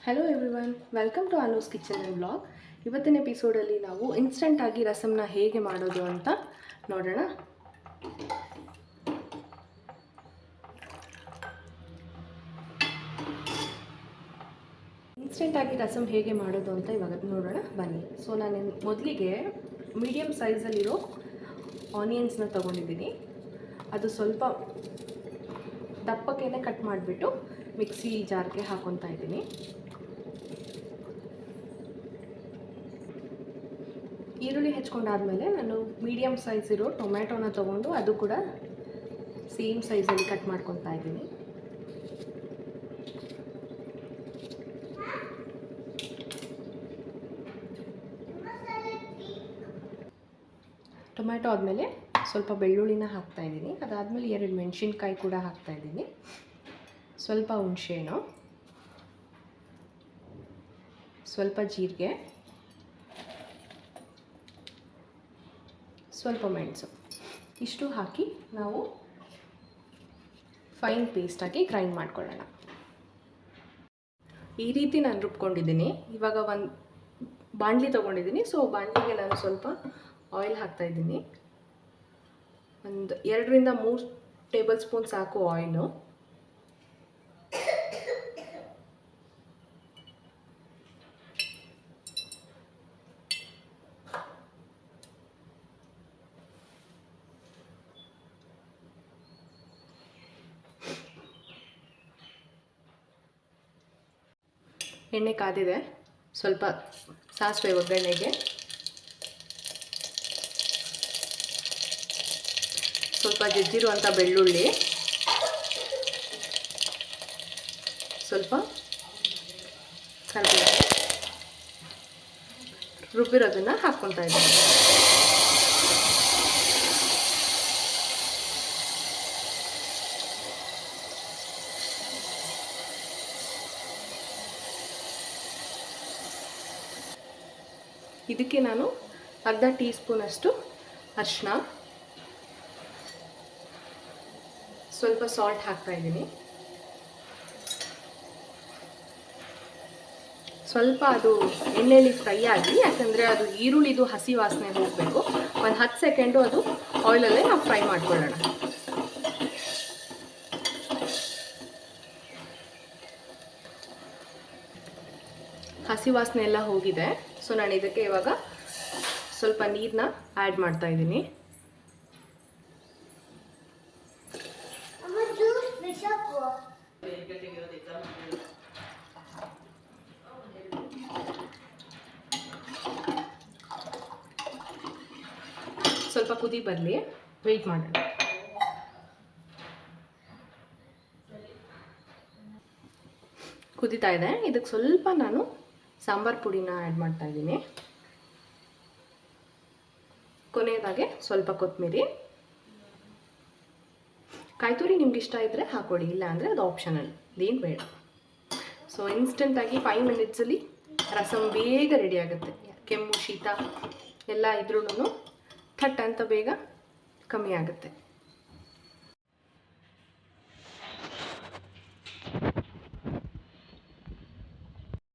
Hello everyone, welcome to Anu's kitchen and blog. ಇವತ್ತಿನ ಎಪಿಸೋಡಲ್ಲಿ ನಾವು ಇನ್ಸ್ಟಂಟಾಗಿ ರಸಮ್ನ ಹೇಗೆ ಮಾಡೋದು ಅಂತ ನೋಡೋಣ. ಇನ್ಸ್ಟಂಟಾಗಿ ರಸಮ್ ಹೇಗೆ ಮಾಡೋದು ಅಂತ ಇವಾಗ ನೋಡೋಣ ಬನ್ನಿ. ಸೊ ನಾನು ಮೊದಲಿಗೆ ಮೀಡಿಯಮ್ ಸೈಜಲ್ಲಿರೋ ಆನಿಯನ್ಸ್ನ ತೊಗೊಂಡಿದ್ದೀನಿ. ಅದು ಸ್ವಲ್ಪ ದಪ್ಪಕ್ಕೆ ಕಟ್ ಮಾಡಿಬಿಟ್ಟು ಮಿಕ್ಸಿ ಜಾರ್ಗೆ ಹಾಕ್ಕೊತಾ ಇದ್ದೀನಿ. ಈರುಳ್ಳಿ ಹೆಚ್ಕೊಂಡಾದಮೇಲೆ ನಾನು ಮೀಡಿಯಮ್ ಸೈಜ್ ಇರೋ ಟೊಮ್ಯಾಟೋನ ತೊಗೊಂಡು ಅದು ಕೂಡ ಸೇಮ್ ಸೈಜಲ್ಲಿ ಕಟ್ ಮಾಡ್ಕೊತಾ ಇದ್ದೀನಿ. ಟೊಮ್ಯಾಟೊ ಆದಮೇಲೆ ಸ್ವಲ್ಪ ಬೆಳ್ಳುಳ್ಳಿನ ಹಾಕ್ತಾಯಿದ್ದೀನಿ. ಅದಾದಮೇಲೆ 2 ಮೆಣಸಿನ್ಕಾಯಿ ಕೂಡ ಹಾಕ್ತಾಯಿದ್ದೀನಿ. ಸ್ವಲ್ಪ ಹುಣಸೆಹಣ್ಣು, ಸ್ವಲ್ಪ ಜೀರಿಗೆ, ಸ್ವಲ್ಪ ಮೆಣಸು, ಇಷ್ಟು ಹಾಕಿ ನಾವು ಫೈನ್ ಪೇಸ್ಟಾಗಿ ಗ್ರೈಂಡ್ ಮಾಡ್ಕೊಳ್ಳೋಣ. ಈ ರೀತಿ ನಾನು ರುಬ್ಕೊಂಡಿದ್ದೀನಿ. ಇವಾಗ ಒಂದು ಬಾಣಲಿ ತೊಗೊಂಡಿದ್ದೀನಿ. ಸೊ ಬಾಣಲಿಗೆ ನಾನು ಸ್ವಲ್ಪ ಆಯಿಲ್ ಹಾಕ್ತಾಯಿದ್ದೀನಿ. ಒಂದು 2 ರಿಂದ 3 ಟೇಬಲ್ ಸ್ಪೂನ್ ಸಾಕು ಆಯಿಲು. ಎಣ್ಣೆ ಕಾದಿದೆ. ಸ್ವಲ್ಪ ಸಾಸಿವೆ ಒಗ್ಗರಣೆಗೆ, ಸ್ವಲ್ಪ ಜಜ್ಜಿರುವಂಥ ಬೆಳ್ಳುಳ್ಳಿ, ಸ್ವಲ್ಪ ಕರಿಬೇವು, ರುಬ್ಬಿರೋದನ್ನು ಹಾಕ್ಕೊತಾ ಇದ್ದೀನಿ. ಇದಕ್ಕೆ ನಾನು ಅರ್ಧ ಟೀ ಸ್ಪೂನಷ್ಟು ಅರಿಶಿನ, ಸ್ವಲ್ಪ ಸಾಲ್ಟ್ ಹಾಕ್ತಾಯಿದ್ದೀನಿ. ಸ್ವಲ್ಪ ಅದು ಎಣ್ಣೆಯಲ್ಲಿ ಫ್ರೈ ಆಗಿ, ಯಾಕಂದರೆ ಅದು ಈರುಳ್ಳಿದು ಹಸಿ ವಾಸನೆ ಹೋಗಬೇಕು. ಒಂದು 10 ಸೆಕೆಂಡು ಅದು ಆಯಿಲಲ್ಲೇ ನಾವು ಫ್ರೈ ಮಾಡ್ಕೊಳ್ಳೋಣ. ಹಸಿ ವಾಸನೆ ಎಲ್ಲ ಹೋಗಿದೆ. ಸೊ ನಾನು ಇದಕ್ಕೆ ಇವಾಗ ಸ್ವಲ್ಪ ನೀರನ್ನ ಆ್ಯಡ್ ಮಾಡ್ತಾ ಇದ್ದೀನಿ. ಸ್ವಲ್ಪ ಕುದಿ ಬರಲಿ, ವೆಯ್ಟ್ ಮಾಡೋಣ. ಕುದೀತಾ ಇದೆ. ಇದಕ್ಕೆ ಸ್ವಲ್ಪ ನಾನು ಸಾಂಬಾರು ಪುಡಿನ ಆ್ಯಡ್ ಮಾಡ್ತಾ ಇದ್ದೀನಿ. ಕೊನೆಯದಾಗೆ ಸ್ವಲ್ಪ ಕೊತ್ತಂಬರಿ, ಕಾಯ್ತುರಿ ನಿಮ್ಗೆ ಇಷ್ಟ ಇದ್ದರೆ ಹಾಕ್ಕೊಡಿ, ಇಲ್ಲ ಅಂದರೆ ಅದು ಆಪ್ಷನಲ್, ಇದೇನು ಬೇಡ. ಸೊ ಇನ್ಸ್ಟೆಂಟಾಗಿ 5 ಮಿನಿಟ್ಸಲ್ಲಿ ರಸಮ್ ಬೇಗ ರೆಡಿ ಆಗುತ್ತೆ. ಕೆಮ್ಮು ಶೀತ ಎಲ್ಲ ಇದ್ರೂ ಥಟ್ ಅಂತ ಬೇಗ ಕಮ್ಮಿ ಆಗುತ್ತೆ.